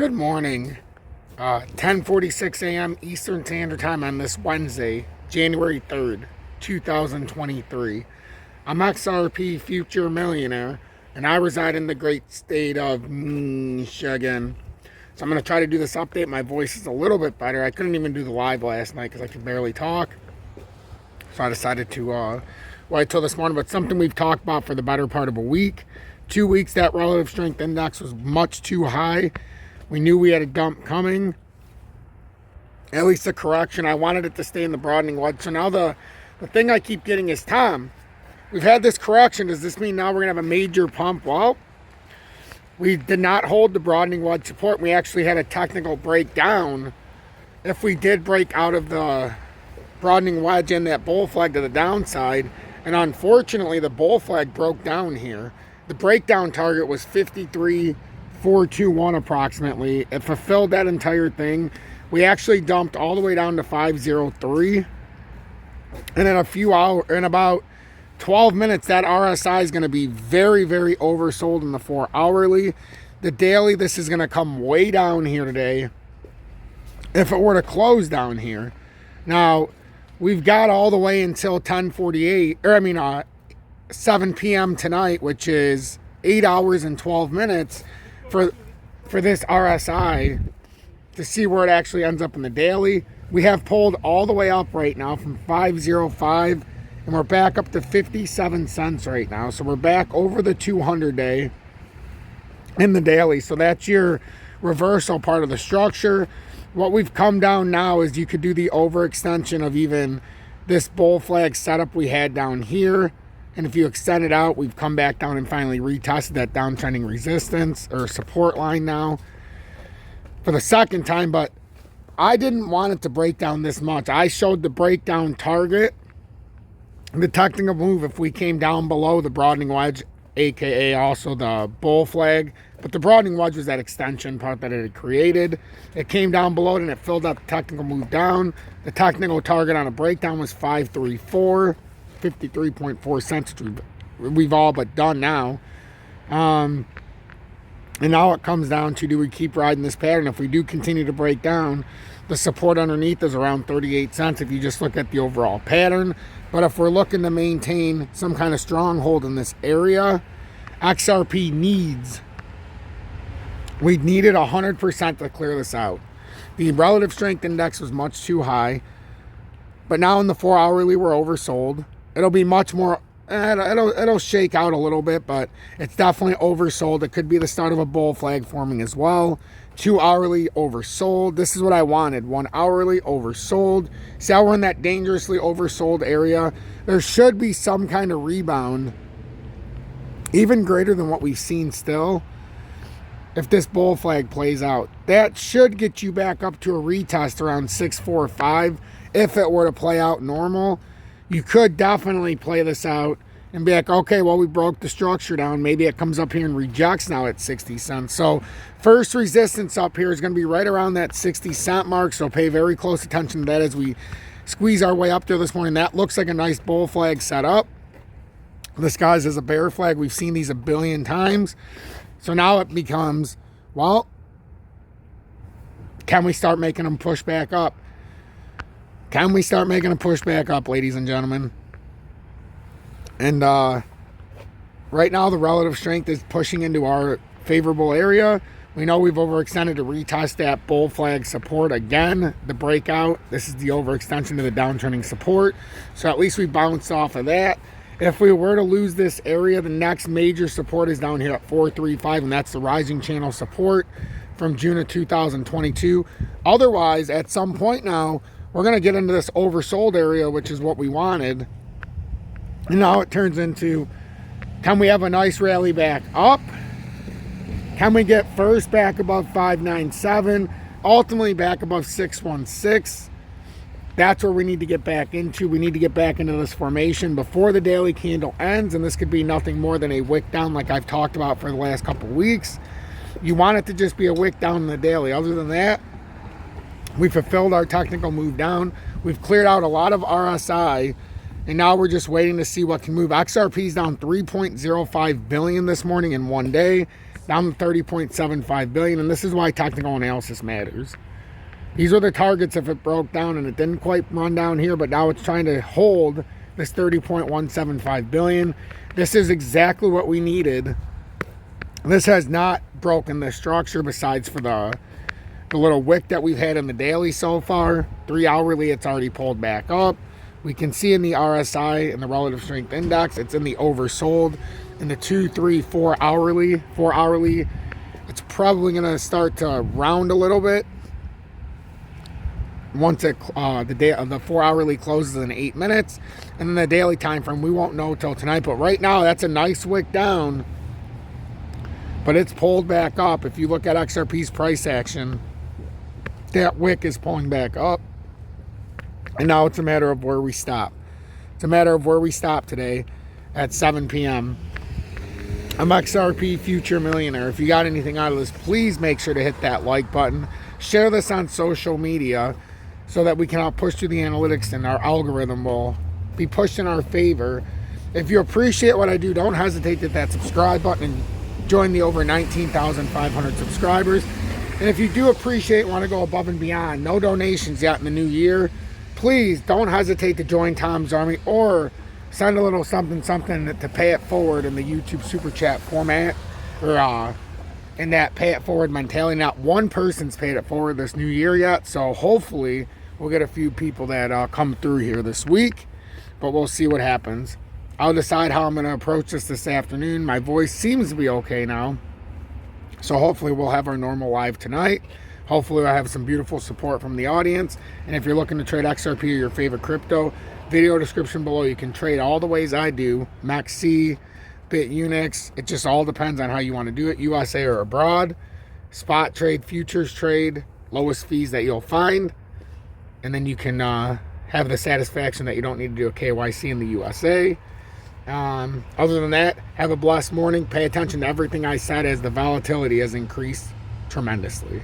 Good morning. 10:46 a.m. Eastern Standard Time on this Wednesday, January 3rd, 2023. I'm XRP Future Millionaire, and I reside in the great state of Michigan. So I'm going to try to do this update. My voice is a little bit better. I couldn't even do the live last night because I could barely talk. So I decided to wait till this morning. But something we've talked about for the better part of a week. 2 weeks, that relative strength index was much too high. We knew we had a dump coming, at least a correction. I wanted it to stay in the broadening wedge. So now the thing I keep getting is, Tom, we've had this correction. Does this mean now we're going to have a major pump? Well, we did not hold the broadening wedge support. We actually had a technical breakdown. If we did break out of the broadening wedge and that bull flag to the downside, and unfortunately the bull flag broke down here. The breakdown target was 53.421 approximately. It fulfilled that entire thing. We actually dumped all the way down to 503. And in about 12 minutes, that RSI is going to be very, very oversold in the 4 hourly. The daily, this is going to come way down here today. If it were to close down here. Now, we've got all the way until 7 p.m. tonight, which is 8 hours and 12 minutes for this RSI to see where it actually ends up in the daily. We have pulled all the way up right now from 505, and we're back up to 57 cents right now. So we're back over the 200 day in the daily. So that's your reversal part of the structure. What we've come down now is you could do the overextension of even this bull flag setup we had down here. And if you extend it out, we've come back down and finally retested that downtrending resistance or support line now for the second time. But I didn't want it to break down this much. I showed the breakdown target, the technical move if we came down below the broadening wedge, aka also the bull flag. But the broadening wedge was that extension part that it had created. It came down below it and it filled out the technical move down. The technical target on a breakdown was 534. 53.4 cents, which we've all but done now. And now it comes down to, do we keep riding this pattern? If we do continue to break down, the support underneath is around 38 cents if you just look at the overall pattern. But if we're looking to maintain some kind of stronghold in this area, XRP we needed 100% to clear this out. The relative strength index was much too high. But now in the 4 hourly, we're oversold. It'll be much more, it'll shake out a little bit, but it's definitely oversold. It could be the start of a bull flag forming as well. 2 hourly oversold. This is what I wanted. 1 hourly oversold. See how we're in that dangerously oversold area? There should be some kind of rebound, even greater than what we've seen still, if this bull flag plays out. That should get you back up to a retest around 645. If it were to play out normal, you could definitely play this out and be like, okay, well, we broke the structure down. Maybe it comes up here and rejects now at 60 cents. So first resistance up here is going to be right around that 60 cent mark. So pay very close attention to that as we squeeze our way up there this morning. That looks like a nice bull flag setup. This guy's is a bear flag. We've seen these a billion times. So now it becomes, well, can we start making them push back up? Can we start making a push back up, ladies and gentlemen? And right now, the relative strength is pushing into our favorable area. We know we've overextended to retest that bull flag support again. The breakout, this is the overextension to the downtrending support. So at least we bounced off of that. If we were to lose this area, the next major support is down here at 435, and that's the rising channel support from June of 2022. Otherwise, at some point now, we're going to get into this oversold area, which is what we wanted. And now it turns into, can we have a nice rally back up? Can we get first back above 597? Ultimately back above 616? That's where we need to get back into. We need to get back into this formation before the daily candle ends. And this could be nothing more than a wick down like I've talked about for the last couple of weeks. You want it to just be a wick down in the daily. Other than that, we fulfilled our technical move down. We've cleared out a lot of RSI, and now we're just waiting to see what can move. XRP is down 3.05 billion this morning in 1 day. down to 30.75 billion. And this is why technical analysis matters. These are the targets if it broke down, and it didn't quite run down here, but now it's trying to hold this 30.175 billion. This is exactly what we needed. This has not broken the structure besides for the little wick that we've had in the daily so far. 3 hourly, it's already pulled back up. We can see in the RSI and the relative strength index, it's in the oversold. In the 2, 3, 4 hourly, it's probably going to start to round a little bit once it the 4 hourly closes in 8 minutes. And then the daily time frame, we won't know till tonight. But right now, that's a nice wick down, but it's pulled back up. If you look at XRP's price action, that wick is pulling back up. And now it's a matter of where we stop. It's a matter of where we stop today at 7 p.m. I'm XRP Future Millionaire. If you got anything out of this, please make sure to hit that like button. Share this on social media so that we can all push through the analytics and our algorithm will be pushed in our favor. If you appreciate what I do, don't hesitate to hit that subscribe button and join the over 19,500 subscribers. And if you do appreciate and want to go above and beyond, no donations yet in the new year, please don't hesitate to join Tom's Army or send a little something to pay it forward in the YouTube Super Chat format, or in that pay it forward mentality. Not one person's paid it forward this new year yet, so hopefully we'll get a few people that come through here this week, but we'll see what happens. I'll decide how I'm going to approach this afternoon. My voice seems to be okay now, so hopefully we'll have our normal live tonight. Hopefully I have some beautiful support from the audience. And if you're looking to trade XRP or your favorite crypto, video description below, you can trade all the ways I do. MEXC, BITUNIX. It just all depends on how you want to do it. USA or abroad. Spot trade, futures trade, lowest fees that you'll find. And then you can have the satisfaction that you don't need to do a KYC in the USA. Other than that, have a blessed morning. Pay attention to everything I said as the volatility has increased tremendously.